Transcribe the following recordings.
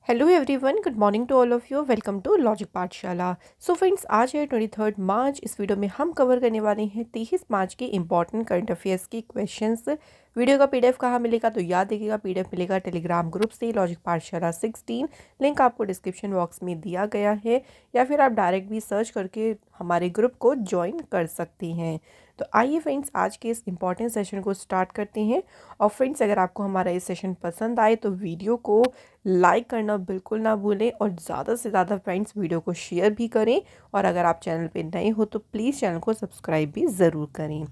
Hello everyone, good morning to all of you. Welcome to logic Pathshala. So friends, आज है 23 मार्च। इस video में हम कवर करने वाले हैं 23 मार्च के इंपॉर्टेंट करंट अफेयर्स के क्वेश्चंस। वीडियो का पीडीएफ कहाँ मिलेगा तो याद रखिएगा, पीडीएफ मिलेगा टेलीग्राम ग्रुप से, लॉजिक पाठशाला 16। लिंक आपको डिस्क्रिप्शन बॉक्स में दिया गया है, या फिर आप डायरेक्ट भी सर्च करके हमारे ग्रुप को ज्वाइन कर सकती हैं। तो आइए फ्रेंड्स, आज के इस इंपॉर्टेंट सेशन को स्टार्ट करते हैं। और फ्रेंड्स, अगर आपको हमारा ये सेशन पसंद आए तो वीडियो को लाइक करना बिल्कुल ना भूलें, और ज़्यादा से ज़्यादा फ्रेंड्स वीडियो को शेयर भी करें। और अगर आप चैनल पे नए हो तो प्लीज़ चैनल को सब्सक्राइब भी ज़रूर करें।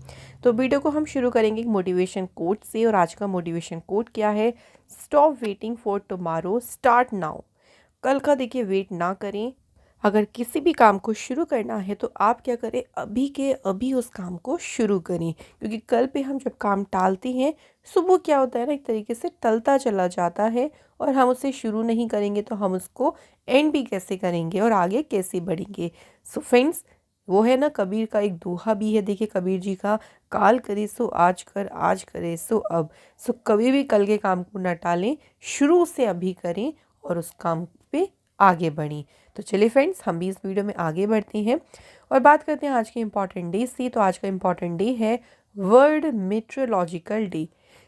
तो वीडियो को हम शुरू करेंगे एक मोटिवेशन कोट से, और आज का मोटिवेशन कोट क्या है? Stop waiting for tomorrow, start now. कल का देखिए वेट ना करें। अगर किसी भी काम को शुरू करना है तो आप क्या करें, अभी के अभी उस काम को शुरू करें, क्योंकि कल पे हम जब काम टालते हैं, सुबह क्या होता है ना, एक तरीके से टलता चला जाता है, और हम उसे शुरू नहीं करेंगे तो हम उसको एंड भी कैसे करेंगे और आगे कैसे बढ़ेंगे। सो फ्रेंड्स, वो है ना, कबीर का एक दोहा भी है, देखिए कबीर जी का, काल करे सो आज कर, आज करे सो अब। सो कभी भी कल के काम को न टालें, शुरू से अभी करें और उस काम पे आगे बढ़ें। तो चलिए फ्रेंड्स, हम भी इस वीडियो में आगे बढ़ते हैं और बात करते हैं आज के इम्पॉर्टेंट डे से। तो आज का इम्पॉर्टेंट डे है world metrological day.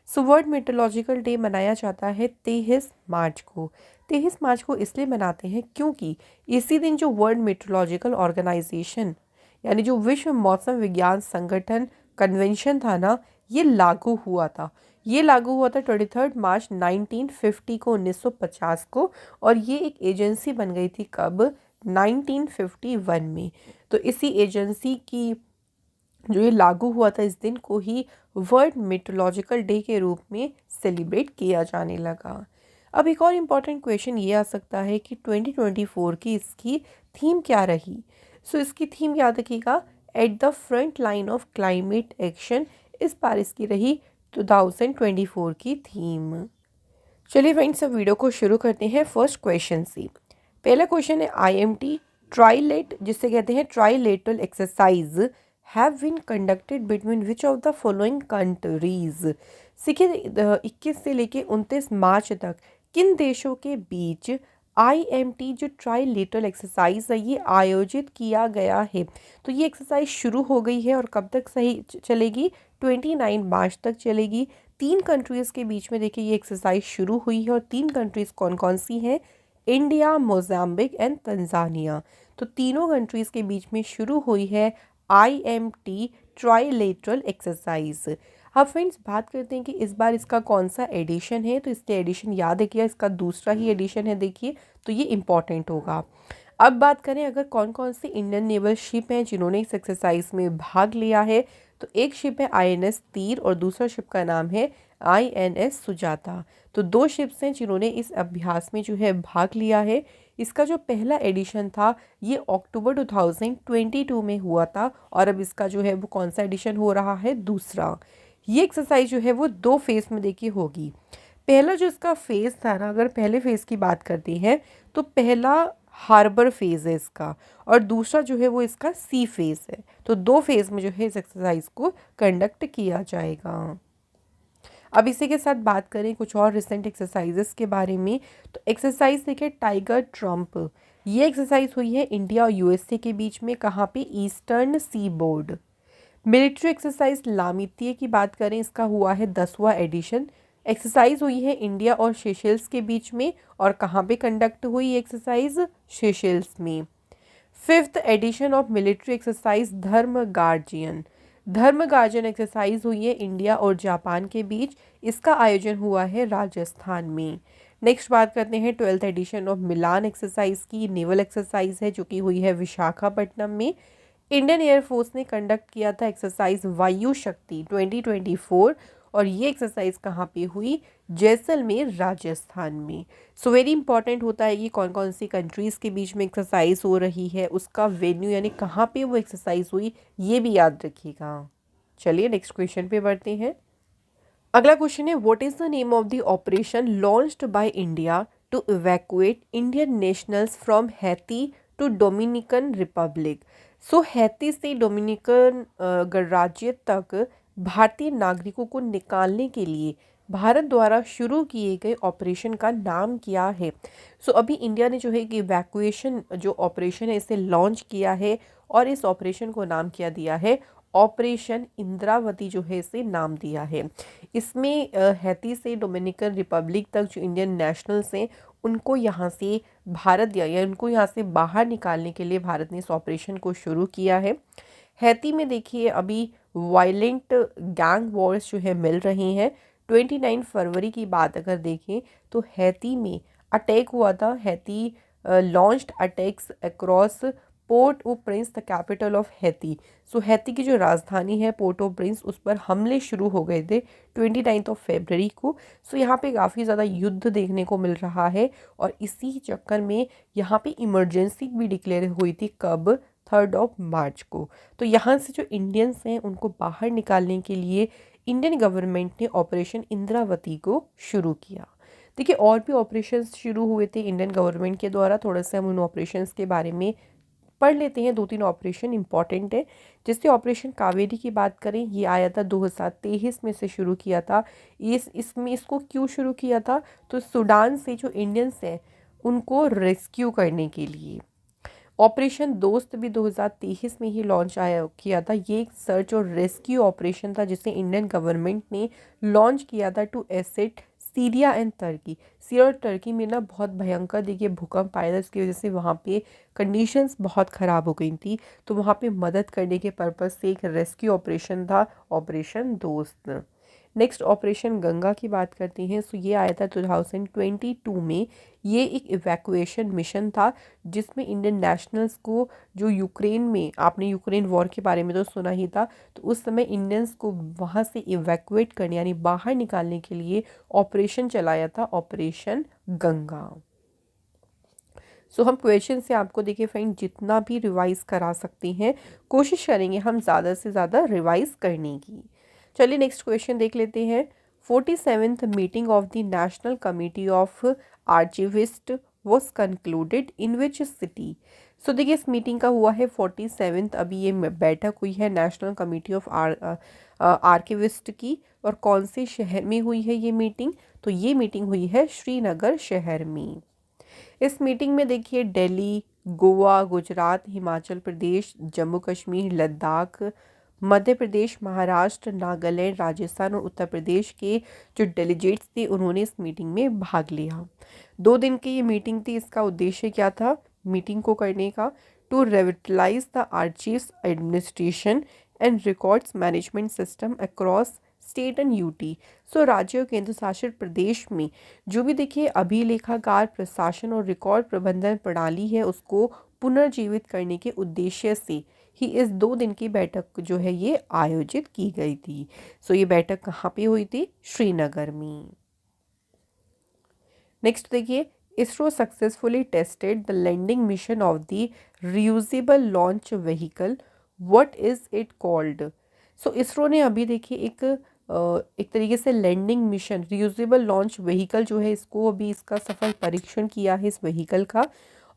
So world metrological day मनाया जाता है 23 मार्च को। 23 मार्च को इसलिए मनाते हैं क्योंकि इसी दिन जो वर्ल्ड मेट्रोलॉजिकल ऑर्गेनाइजेशन, यानी जो विश्व मौसम विज्ञान संगठन कन्वेंशन था ना, ये लागू हुआ था। ये लागू हुआ था 23 मार्च 1950 को, 1950 को। और ये एक एजेंसी बन गई थी कब? 1951 में। तो इसी एजेंसी की जो ये लागू हुआ था, इस दिन को ही वर्ल्ड मेट्रोलॉजिकल डे के रूप में सेलिब्रेट किया जाने लगा। अब एक और इम्पॉर्टेंट क्वेश्चन ये आ सकता है कि 2024 की इसकी थीम क्या रही? सो इसकी थीम याद रखिएगा, at the front line of climate action. इस बार इसकी रही 2024 की थीम। चलिए फ्रेंड्स, अब वीडियो को शुरू करते हैं फर्स्ट क्वेश्चन से। पहला क्वेश्चन है, IMT ट्राइलेट, जिसे कहते हैं trilateral exercise, have been conducted between which of the following countries. देखिए 21 से लेके 29 मार्च तक किन देशों के बीच IMT जो ट्राइलेटरल एक्सरसाइज है ये आयोजित किया गया है। तो ये एक्सरसाइज शुरू हो गई है और कब तक सही चलेगी? 29 मार्च तक चलेगी। 3 कंट्रीज़ के बीच में देखिए ये एक्सरसाइज शुरू हुई है, और 3 कंट्रीज़ कौन कौन सी हैं? India, Mozambique and Tanzania. तो तीनों कंट्रीज़ के बीच में शुरू हुई है IMT ट्राइलेटरल एक्सरसाइज। अब फ्रेंड्स, बात करते हैं कि इस बार इसका कौन सा एडिशन है। तो इसके एडिशन याद रखिए, इसका दूसरा ही एडिशन है देखिए, तो ये इम्पॉर्टेंट होगा। अब बात करें अगर कौन कौन सी इंडियन नेवल शिप हैं जिन्होंने इस एक्सरसाइज में भाग लिया है, तो एक शिप है INS तीर, और दूसरा शिप का नाम है INS सुजाता। तो 2 शिप्स हैं जिन्होंने इस अभ्यास में जो है भाग लिया है। इसका जो पहला एडिशन था ये अक्टूबर 2022 में हुआ था, और अब इसका जो है वो कौन सा एडिशन हो रहा है? दूसरा। ये एक्सरसाइज जो है वो 2 फेज़ में देखिए होगी। पहला जो इसका फेज़ था ना, अगर पहले फेज़ की बात करते हैं तो पहला हार्बर फेज़ है इसका, और दूसरा जो है वो इसका सी फेज़ है। तो 2 फेज़ में जो है इस एक्सरसाइज को कंडक्ट किया जाएगा। अब इसी के साथ बात करें कुछ और रिसेंट एक्सरसाइजेस के बारे में, तो एक्सरसाइज देखिए टाइगर ट्रम्प। ये एक्सरसाइज हुई है इंडिया और USA के बीच में, कहाँ पे? Eastern sea board. Military exercise Lamitiye की बात करें, इसका हुआ है 10वां एडिशन। एक्सरसाइज हुई है इंडिया और सेशेल्स के बीच में, और कहाँ पे कंडक्ट हुई एक्सरसाइज? सेशेल्स में। 5th edition of military exercise Dharma Guardian. Dharma Guardian exercise हुई है इंडिया और जापान के बीच, इसका आयोजन हुआ है राजस्थान में। नेक्स्ट बात करते हैं 12th edition of Milan exercise की, नेवल एक्सरसाइज है जो कि हुई है विशाखापट्टनम में। इंडियन एयरफोर्स ने कंडक्ट किया था एक्सरसाइज वायु शक्ति 2024, और ये एक्सरसाइज कहाँ पे हुई? जैसलमेर राजस्थान में। सो वेरी इंपॉर्टेंट होता है कि कौन कौन सी कंट्रीज़ के बीच में एक्सरसाइज हो रही है, उसका वेन्यू यानी कहाँ पे वो एक्सरसाइज हुई, ये भी याद रखिएगा। चलिए नेक्स्ट क्वेश्चन पे बढ़ते हैं। अगला क्वेश्चन है, what is the name of the operation launched by India to evacuate Indian nationals from Haiti to Dominican Republic. So Haiti से डोमिनिकन गणराज्य तक भारतीय नागरिकों को निकालने के लिए भारत द्वारा शुरू किए गए ऑपरेशन का नाम क्या है? सो अभी इंडिया ने जो है कि इवैक्यूएशन जो ऑपरेशन है इसे लॉन्च किया है और इस ऑपरेशन को नाम क्या दिया है? ऑपरेशन इंद्रावती जो है इसे नाम दिया है। इसमें हैती से डोमिनिकन रिपब्लिक तक जो इंडियन नेशनल्स हैं उनको यहाँ से भारत दिया या उनको यहाँ से बाहर निकालने के लिए भारत ने इस ऑपरेशन को शुरू किया है। हैती में देखिए अभी वायलेंट गैंग वॉर्स जो है मिल रही हैं। 29 फरवरी की बात अगर देखें तो हैती में अटैक हुआ था। Haiti launched attacks across Port au Prince the capital of Haiti. So Haiti की जो राजधानी है पोर्ट ओ प्रिंस उस पर हमले शुरू हो गए थे 29 ऑफ फरवरी को। सो यहाँ पे काफ़ी ज़्यादा युद्ध देखने को मिल रहा है और इसी चक्कर में यहाँ पे इमरजेंसी भी डिक्लेयर हुई थी। कब? 3 मार्च को। तो यहाँ से जो इंडियंस हैं उनको बाहर निकालने के लिए इंडियन गवर्नमेंट ने ऑपरेशन इंद्रावती को शुरू किया। देखिए और भी ऑपरेशंस शुरू हुए थे इंडियन गवर्नमेंट के द्वारा। थोड़ा सा हम उन ऑपरेशंस के बारे में पढ़ लेते हैं। 2-3 ऑपरेशन इंपॉर्टेंट है। जैसे ऑपरेशन कावेरी की बात करें, ये आया था 2023 में से शुरू किया था। इसमें इसको क्यों शुरू किया था? तो सूडान से जो इंडियंस हैं उनको रेस्क्यू करने के लिए। ऑपरेशन दोस्त भी 2023 में ही लॉन्च किया था। ये एक सर्च और रेस्क्यू ऑपरेशन था जिसे इंडियन गवर्नमेंट ने लॉन्च किया था to assist Syria and Turkey. Syria और टर्की में ना बहुत भयंकर देखिए भूकंप आया था, इसकी वजह से वहाँ पे कंडीशंस बहुत ख़राब हो गई थी। तो वहाँ पे मदद करने के पर्पज़ से एक रेस्क्यू ऑपरेशन था, ऑपरेशन दोस्त। नेक्स्ट ऑपरेशन गंगा की बात करते हैं। सो ये आया था 2022 में। ये एक इवैक्यूएशन मिशन था जिसमें इंडियन नेशनल्स को जो यूक्रेन में, आपने यूक्रेन वॉर के बारे में तो सुना ही था, तो उस समय इंडियंस को वहाँ से इवैक्यूएट करने यानी बाहर निकालने के लिए ऑपरेशन चलाया था, ऑपरेशन गंगा। सो हम क्वेश्चन से आपको देखिए फ्रेंड जितना भी रिवाइज करा सकते हैं कोशिश करेंगे हम ज़्यादा से ज़्यादा रिवाइज करने की। चलिए नेक्स्ट क्वेश्चन देख लेते हैं। 47th meeting of the national committee of archivist was concluded in which city? So देखिए इस मीटिंग का हुआ है 47th, अभी ये बैठक हुई है नेशनल कमेटी ऑफ आर्किविस्ट की। और कौन से शहर में हुई है ये मीटिंग? तो ये मीटिंग हुई है श्रीनगर शहर में। इस मीटिंग में देखिए दिल्ली, गोवा, गुजरात, हिमाचल प्रदेश, जम्मू कश्मीर, लद्दाख, मध्य प्रदेश, महाराष्ट्र, नागालैंड, राजस्थान और उत्तर प्रदेश के जो डेलीगेट्स थे उन्होंने इस मीटिंग में भाग लिया। 2 दिन की ये मीटिंग थी। इसका उद्देश्य क्या था मीटिंग को करने का? To revitalise the archives administration and records management system across state and UT. So राज्य और केंद्र शासित प्रदेश में जो भी देखिए अभिलेखागार प्रशासन और रिकॉर्ड प्रबंधन प्रणाली है उसको पुनर्जीवित करने के उद्देश्य से ही इस 2 दिन की बैठक जो है ये आयोजित की गई थी। सो ये बैठक कहाँ पे हुई थी? श्रीनगर में। नेक्स्ट देखिए, ISRO successfully tested the landing mission of the reusable launch vehicle, what is it called? So ISRO ने अभी देखिए एक तरीके से landing mission reusable launch vehicle जो है इसको अभी इसका सफल परीक्षण किया है इस व्हीकल का।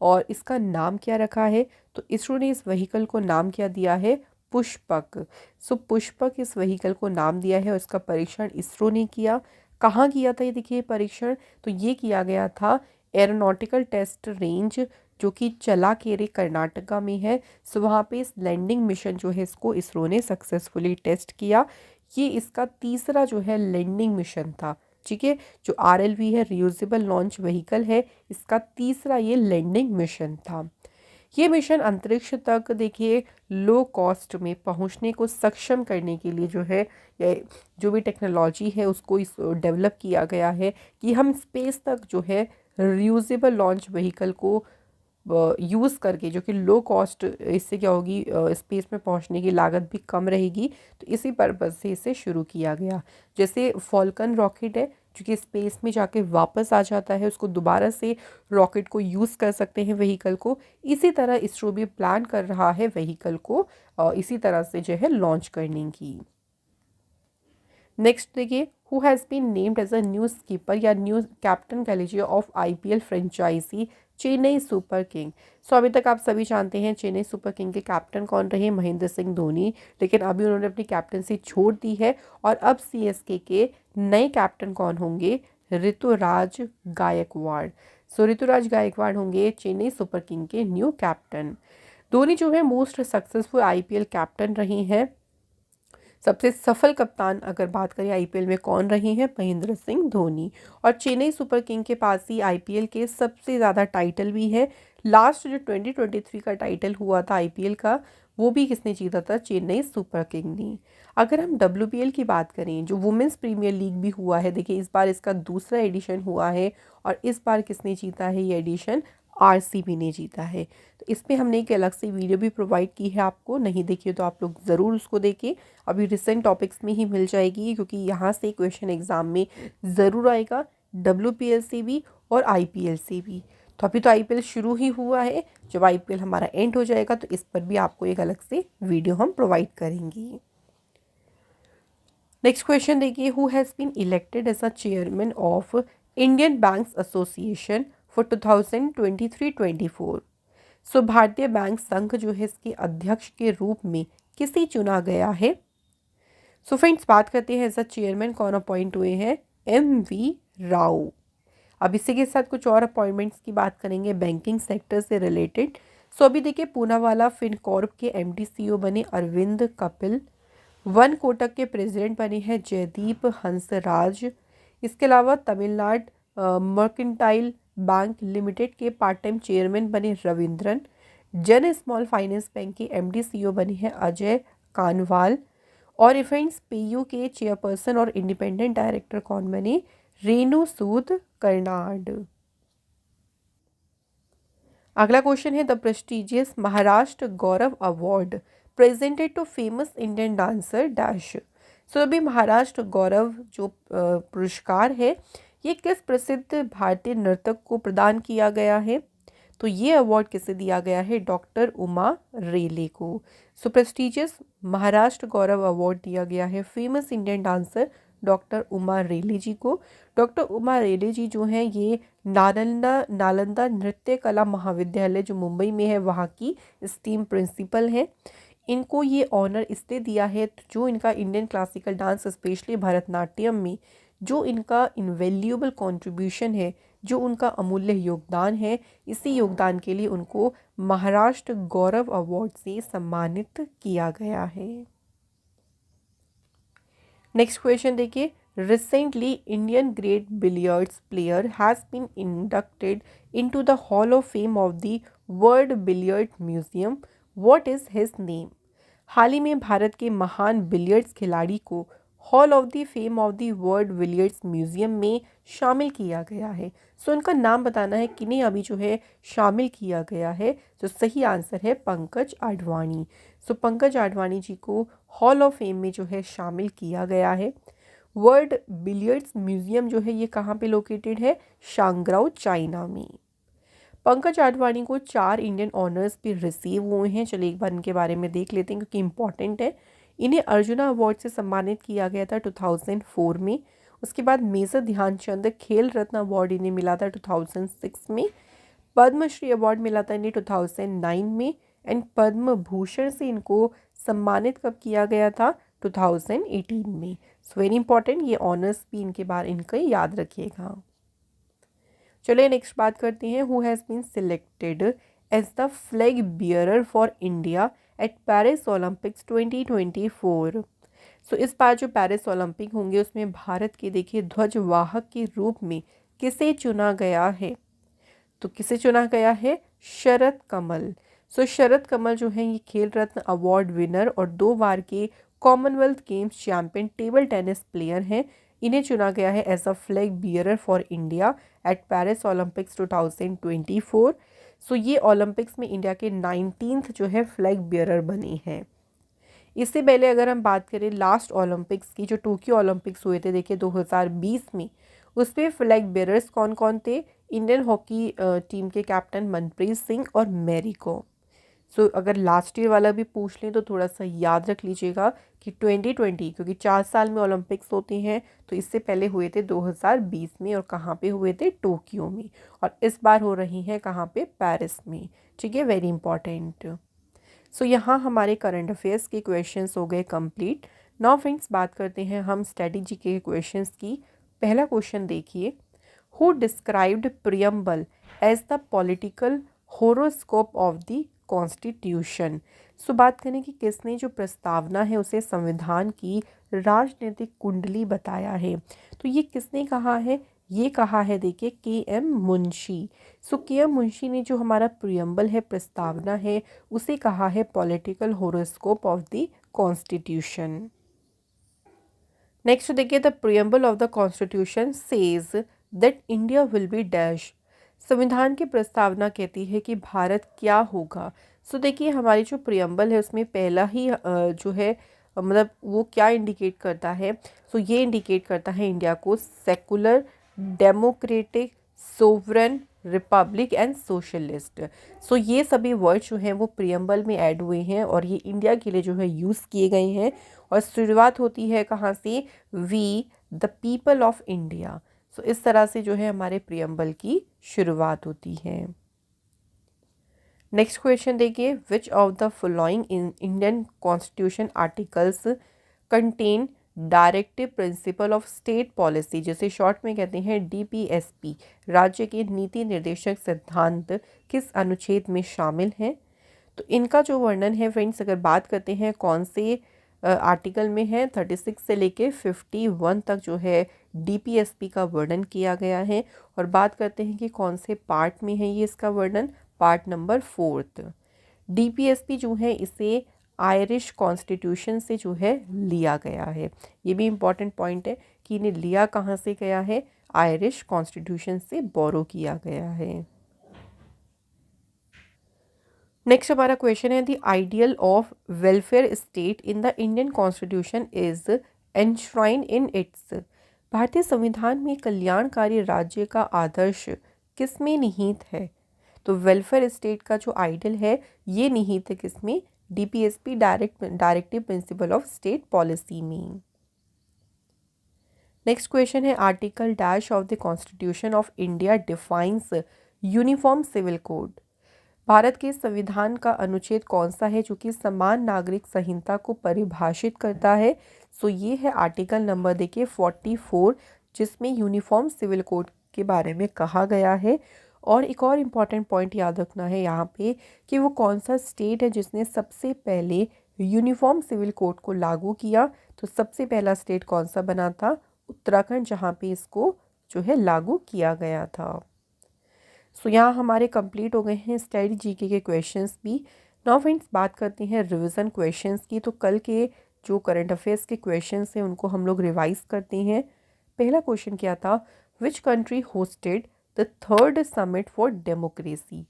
और इसका नाम क्या रखा है? तो इसरो ने इस व्हीकल को नाम क्या दिया है? पुष्पक। सो पुष्पक इस व्हीकल को नाम दिया है और इसका परीक्षण इसरो ने किया। कहाँ किया था ये देखिए परीक्षण? तो ये किया गया था एरोनॉटिकल टेस्ट रेंज जो कि चलाकेरे कर्नाटका में है। सो वहाँ पे इस लैंडिंग मिशन जो है इसको इसरो ने सक्सेसफुली टेस्ट किया। ये इसका तीसरा जो है लैंडिंग मिशन था। ठीक है, जो RLV है रियूजेबल लॉन्च व्हीकल है, इसका तीसरा ये लैंडिंग मिशन था। ये मिशन अंतरिक्ष तक देखिए लो कॉस्ट में पहुंचने को सक्षम करने के लिए जो है या जो भी टेक्नोलॉजी है उसको इस डेवलप किया गया है कि हम स्पेस तक जो है रियूजेबल लॉन्च व्हीकल को यूज़ करके, जो कि लो कॉस्ट, इससे क्या होगी स्पेस में पहुंचने की लागत भी कम रहेगी। तो इसी पर्पज़ से इसे शुरू किया गया। जैसे फॉल्कन रॉकेट है जो कि स्पेस में जाके वापस आ जाता है, उसको दोबारा से रॉकेट को यूज़ कर सकते हैं व्हीकल को। इसी तरह इसरो भी प्लान कर रहा है व्हीकल को इसी तरह से जो है लॉन्च करने की। नेक्स्ट देखिए, who has been named as a new skipper या न्यू कैप्टन कह लीजिए of IPL franchise Chennai super king. So अभी तक आप सभी जानते हैं चेन्नई सुपर किंग के कैप्टन कौन रहे, महेंद्र सिंह धोनी, लेकिन अभी उन्होंने अपनी कैप्टनसी छोड़ दी है और अब सीएसके के नए कैप्टन कौन होंगे, ऋतुराज गायकवाड़। सो ऋतुराज गायकवाड़ होंगे चेन्नई सुपर किंग के न्यू कैप्टन। धोनी जो है मोस्ट सक्सेसफुल आईपीएल कैप्टन रही हैं। सबसे सफल कप्तान अगर बात करें आईपीएल में कौन रहे हैं, महेंद्र सिंह धोनी। और चेन्नई सुपर किंग के पास ही आईपीएल के सबसे ज़्यादा टाइटल भी है। लास्ट जो 2023 का टाइटल हुआ था आईपीएल का, वो भी किसने जीता था, चेन्नई सुपर किंग ने। अगर हम डब्ल्यूपीएल की बात करें, जो वुमेंस प्रीमियर लीग भी हुआ है, देखिए इस बार इसका दूसरा एडिशन हुआ है और इस बार किसने जीता है ये एडिशन, आरसीबी ने जीता है। तो इसमें हमने एक अलग से वीडियो भी प्रोवाइड की है, आपको नहीं देखिए तो आप लोग ज़रूर उसको देखिए, अभी रिसेंट टॉपिक्स में ही मिल जाएगी, क्योंकि यहाँ से क्वेश्चन एग्जाम में ज़रूर आएगा, डब्ल्यूपीएल से भी और आईपीएल से भी। तो अभी तो आईपीएल शुरू ही हुआ है, जब आईपीएल हमारा एंड हो जाएगा तो इस पर भी आपको एक अलग से वीडियो हम प्रोवाइड करेंगे। नेक्स्ट क्वेश्चन देखिए, who has been elected as a chairman of Indian banks association for 2023-24। So भारतीय बैंक संघ जो है इसके अध्यक्ष के रूप में किसे चुना गया है। सो फ्रेंड्स बात करते हैं एज अ चेयरमैन कौन अपॉइंट हुए हैं, एम.वी. राव। अब इसी के साथ कुछ और अपॉइंटमेंट्स की बात करेंगे बैंकिंग सेक्टर से रिलेटेड। सो अभी देखिए पूनावाला फिनकॉर्प के एमडी सीईओ बने अरविंद कपिल। वन कोटक के प्रेसिडेंट बने हैं जयदीप हंसराज। इसके अलावा तमिलनाडु मर्केंटाइल बैंक लिमिटेड के पार्ट टाइम चेयरमैन बने Ravindran. Jana small finance bank के एमडी सीईओ बने हैं अजय कानवाल। और इवेंट्स पीयू के चेयरपर्सन और इंडिपेंडेंट डायरेक्टर कौन बने, रेणु सूद कर्नाड। अगला क्वेश्चन है, the prestigious Maharashtra Gaurav award presented to famous Indian dancer dash. So अभी महाराष्ट्र गौरव जो पुरस्कार है ये किस प्रसिद्ध भारतीय नर्तक को प्रदान किया गया है, तो ये अवार्ड किसे दिया गया है, डॉक्टर उमा रेले को। So prestigious Maharashtra Gaurav award दिया गया है famous Indian dancer doctor Uma Rele ji को। डॉक्टर उमा रेले जी जो हैं ये नालंदा नृत्य कला महाविद्यालय जो मुंबई में है वहाँ की स्टीम प्रिंसिपल हैं। इनको ये ऑनर इसलिए दिया है जो इनका Indian classical dance specially Bharatanatyam में जो इनका इनवैल्यूएबल कंट्रीब्यूशन है, जो उनका अमूल्य योगदान है, इसी योगदान के लिए उनको महाराष्ट्र गौरव अवार्ड से सम्मानित किया गया है। नेक्स्ट क्वेश्चन देखिए, recently Indian great billiards player has been inducted into the hall of fame of the world billiard museum, what is his name. हाल ही में भारत के महान बिलियर्ड्स खिलाड़ी को hall of the fame of the world billiards museum में शामिल किया गया है। सो इनका नाम बताना है किन्हें अभी जो है शामिल किया गया है। तो सही आंसर है पंकज आडवाणी। सो पंकज आडवाणी जी को हॉल ऑफ फेम में जो है शामिल किया गया है। वर्ल्ड बिलियर्ड्स म्यूजियम जो है ये कहाँ पे लोकेटेड है, शांगराओ चाइना में। पंकज आडवाणी को 4 इंडियन ऑनर्स भी रिसीव हुए हैं। चलिए एक बार इनके बारे में देख लेते हैं क्योंकि इंपॉर्टेंट है। इन्हें अर्जुना अवार्ड से सम्मानित किया गया था 2004 में। उसके बाद मेजर ध्यानचंद खेल रत्न अवार्ड इन्हें मिला था 2006 में। पद्मश्री अवार्ड मिला था इन्हें 2009 में। एंड पद्म भूषण से इनको सम्मानित कब किया गया था, 2018 में। सो वेरी इंपॉर्टेंट, ये ऑनर्स भी इनके बारे इनका याद रखिएगा। चलिए नेक्स्ट बात करते हैं, who has been selected as the flag bearer for India at Paris Olympics 2024। So इस बार जो पेरिस ओलंपिक होंगे उसमें भारत के देखिए ध्वजवाहक के रूप में किसे चुना गया है, तो किसे चुना गया है, शरद कमल। सो शरद कमल जो हैं ये खेल रत्न अवार्ड विनर और 2 बार के Commonwealth games champion table tennis player हैं। इन्हें चुना गया है as a flag bearer for India at Paris Olympics 2024। So ये ओलंपिक्स में इंडिया के 19th जो है फ्लैग बियरर बने हैं। इससे पहले अगर हम बात करें लास्ट ओलंपिक्स की, जो टोक्यो ओलंपिक्स हुए थे देखिए 2020 में, उसमें फ्लैग बेयरर्स कौन कौन थे, इंडियन हॉकी टीम के कैप्टन मनप्रीत सिंह और मैरी कॉम। सो अगर लास्ट ईयर वाला भी पूछ लें तो थोड़ा सा याद रख लीजिएगा कि 2020, क्योंकि 4 साल में ओलंपिक्स होते हैं, तो इससे पहले हुए थे 2020 में, और कहाँ पे हुए थे, टोक्यो में, और इस बार हो रही हैं कहाँ पे, पेरिस में। ठीक है, वेरी इंपॉर्टेंट। सो यहाँ हमारे करंट अफेयर्स के क्वेश्चंस हो गए कंप्लीट। नाउ फ्रेंड्स, बात करते हैं हम स्ट्रेटजी के क्वेश्चंस की। पहला क्वेश्चन देखिए, who described preamble as the political horoscope of the constitution. So बात करें कि किसने जो प्रस्तावना है उसे संविधान की राजनीतिक कुंडली बताया है, तो ये किसने कहा है, ये कहा है देखिए के.एम. मुंशी। सो के.एम. मुंशी ने जो हमारा प्रियम्बल है, प्रस्तावना है, उसे कहा है political horoscope of the constitution. Next देखिए, the preamble of the constitution says that India will be dash. संविधान की प्रस्तावना कहती है कि भारत क्या होगा। सो देखिए, हमारी जो प्रियम्बल है उसमें पहला ही जो है मतलब वो क्या इंडिकेट करता है, सो ये इंडिकेट करता है इंडिया को secular, democratic, sovereign, republic and socialist. So ये सभी वर्ड जो हैं वो प्रियम्बल में ऐड हुए हैं और ये इंडिया के लिए जो है यूज़ किए गए हैं। और शुरुआत होती है कहाँ से, we the people of India. So इस तरह से जो है हमारे प्रियम्बल की शुरुआत होती है। नेक्स्ट क्वेश्चन देखिए, विच of the following in Indian constitution articles contain directive principle of state policy, जिसे शॉर्ट में कहते हैं डीपीएसपी, राज्य के नीति निर्देशक सिद्धांत, किस अनुच्छेद में शामिल हैं। तो इनका जो वर्णन है फ्रेंड्स, अगर बात करते हैं कौन से आर्टिकल में है, 36 से लेके 51 तक जो है डीपीएसपी का वर्णन किया गया है। और बात करते हैं कि कौन से पार्ट में है ये इसका वर्णन, पार्ट नंबर 4। डीपीएसपी जो है इसे आयरिश कॉन्स्टिट्यूशन से जो है लिया गया है। ये भी इम्पॉर्टेंट पॉइंट है कि इन्हें लिया कहाँ से गया है, आयरिश कॉन्स्टिट्यूशन से बोरो किया गया है। नेक्स्ट हमारा क्वेश्चन है, the ideal of welfare state in the Indian constitution is enshrine in its. भारतीय संविधान में कल्याणकारी राज्य का आदर्श किसमें निहित है। तो वेलफेयर स्टेट का जो आइडियल है ये निहित है किसमें, DPSP, directive principle of state policy में। नेक्स्ट क्वेश्चन है, article dash of the constitution of India defines uniform civil code. Bharat के संविधान का अनुच्छेद कौन सा है जो कि समान नागरिक संहिता को परिभाषित करता है। सो ये है आर्टिकल नंबर देखिए 44, जिसमें यूनिफॉर्म सिविल कोड के बारे में कहा गया है। और एक और इम्पॉर्टेंट पॉइंट याद रखना है यहाँ पे कि वो कौन सा स्टेट है जिसने सबसे पहले यूनिफॉर्म सिविल कोड को लागू किया। तो सबसे पहला स्टेट कौन सा बना था, उत्तराखंड, जहाँ पे इसको जो है लागू किया गया था। सो यहाँ हमारे कंप्लीट हो गए हैं स्टडी जीके के क्वेश्चंस भी। नाउ फ्रेंड्स, बात करते हैं रिवीजन क्वेश्चंस की। तो कल के जो करंट अफेयर्स के क्वेश्चंस हैं उनको हम लोग रिवाइज करते हैं। पहला क्वेश्चन क्या था, which country hosted the 3rd summit for democracy.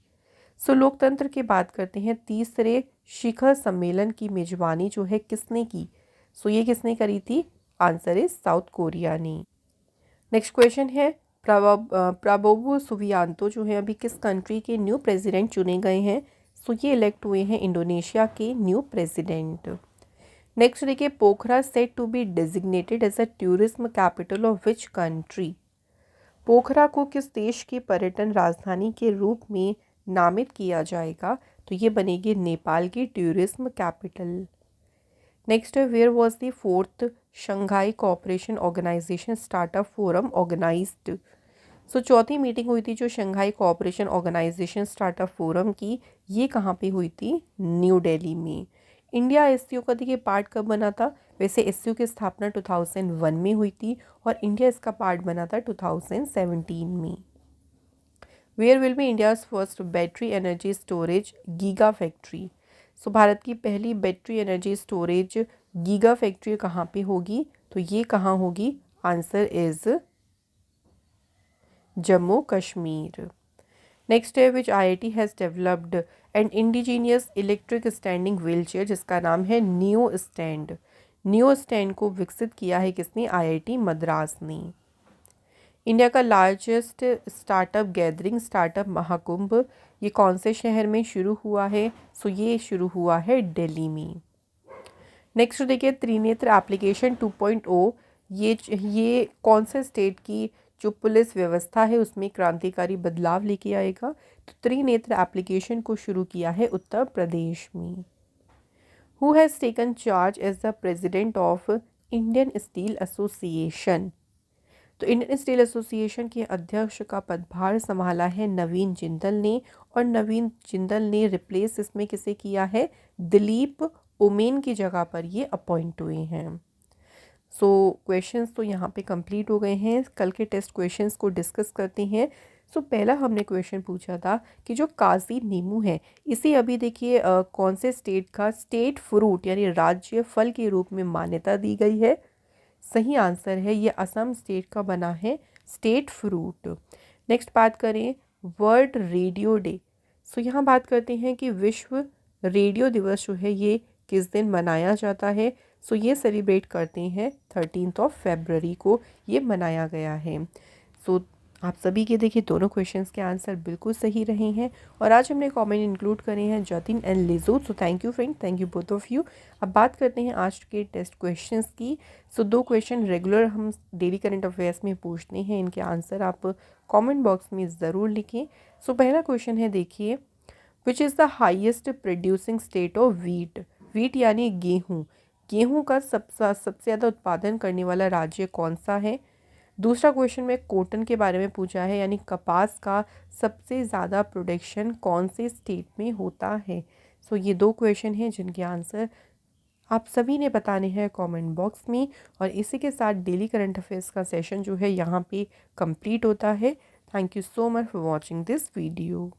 So लोकतंत्र की बात करते हैं, तीसरे शिखर सम्मेलन की मेजबानी जो है किसने की। सो ये किसने करी थी, आंसर इज साउथ कोरिया ने। नेक्स्ट क्वेश्चन है, प्राबोवो सुबियांतो जो है अभी किस कंट्री के न्यू प्रेसिडेंट चुने गए हैं। सो ये इलेक्ट हुए हैं इंडोनेशिया के न्यू प्रेसिडेंट। नेक्स्ट देखिए, Pokhara set to be designated as a tourism capital of which country. Pokhara को किस देश की पर्यटन राजधानी के रूप में नामित किया जाएगा। तो ये बनेगी नेपाल की टूरिज्म कैपिटल। नेक्स्ट है, where was the 4th Shanghai cooperation organisation startup forum organised. So चौथी मीटिंग हुई थी जो Shanghai cooperation organisation startup forum की, ये कहाँ पे हुई थी, न्यू दिल्ली में। इंडिया एससीओ का देखिए पार्ट कब बना था, वैसे एससीओ की स्थापना 2001 में हुई थी और इंडिया इसका पार्ट बना था 2017 में। Where will be India's first battery energy storage giga factory. So Bharat की पहली battery energy storage giga factory कहाँ पे होगी, तो ये कहाँ होगी, answer is Jammu Kashmir. Next है, which IIT has developed an indigenous electric standing wheelchair, जिसका नाम है नियो स्टैंड। नियो स्टैंड को विकसित किया है किसने, आईआईटी मद्रास ने। इंडिया का largest startup gathering, startup Mahakumbh, ये कौन से शहर में शुरू हुआ है? सो ये शुरू हुआ है दिल्ली में। नेक्स्ट देखिए त्रिनेत्र एप्लीकेशन 2.0, ये कौन से स्टेट की जो पुलिस व्यवस्था है उसमें क्रांतिकारी बदलाव लेके आएगा? तो त्रिनेत्र एप्लीकेशन को शुरू किया है उत्तर प्रदेश में। Who has taken charge as the president of Indian steel association? तो इंडियन स्टील एसोसिएशन के अध्यक्ष का पदभार संभाला है नवीन जिंदल ने, और नवीन जिंदल ने रिप्लेस इसमें किसे किया है? दिलीप ओमेन की जगह पर ये अपॉइंट हुए हैं। सो क्वेश्चंस तो यहाँ पे कंप्लीट हो गए हैं। कल के टेस्ट क्वेश्चंस को डिस्कस करते हैं। सो पहला हमने क्वेश्चन पूछा था कि जो काजी नींबू है इसे अभी देखिए कौन से स्टेट का स्टेट फ्रूट यानी राज्य फल के रूप में मान्यता दी गई है? सही आंसर है ये असम स्टेट का बना है स्टेट फ्रूट। नेक्स्ट बात करें वर्ल्ड रेडियो डे। सो यहाँ बात करते हैं कि विश्व रेडियो दिवस जो है ये किस दिन मनाया जाता है? सो ये सेलिब्रेट करते हैं 13 फरवरी को ये मनाया गया है। सो आप सभी के देखिए दोनों क्वेश्चंस के आंसर बिल्कुल सही रहे हैं, और आज हमने कमेंट इंक्लूड करे हैं Jatin and Lijo. So thank you friend, thank you both of you. अब बात करते हैं आज के टेस्ट क्वेश्चंस की। सो 2 क्वेश्चन रेगुलर हम डेली करंट अफेयर्स में पूछते हैं, इनके आंसर आप कमेंट बॉक्स में ज़रूर लिखें। सो पहला क्वेश्चन है देखिए, which is the highest producing state of wheat? Wheat यानी गेहूँ, गेहूँ का सबसे ज़्यादा उत्पादन करने वाला राज्य कौन सा है? दूसरा क्वेश्चन में कॉटन के बारे में पूछा है, यानी कपास का सबसे ज़्यादा प्रोडक्शन कौन से स्टेट में होता है? सो ये 2 क्वेश्चन हैं जिनके आंसर आप सभी ने बताने हैं कमेंट बॉक्स में, और इसी के साथ डेली करंट अफेयर्स का सेशन जो है यहाँ पे कंप्लीट होता है। Thank you so much for watching this video.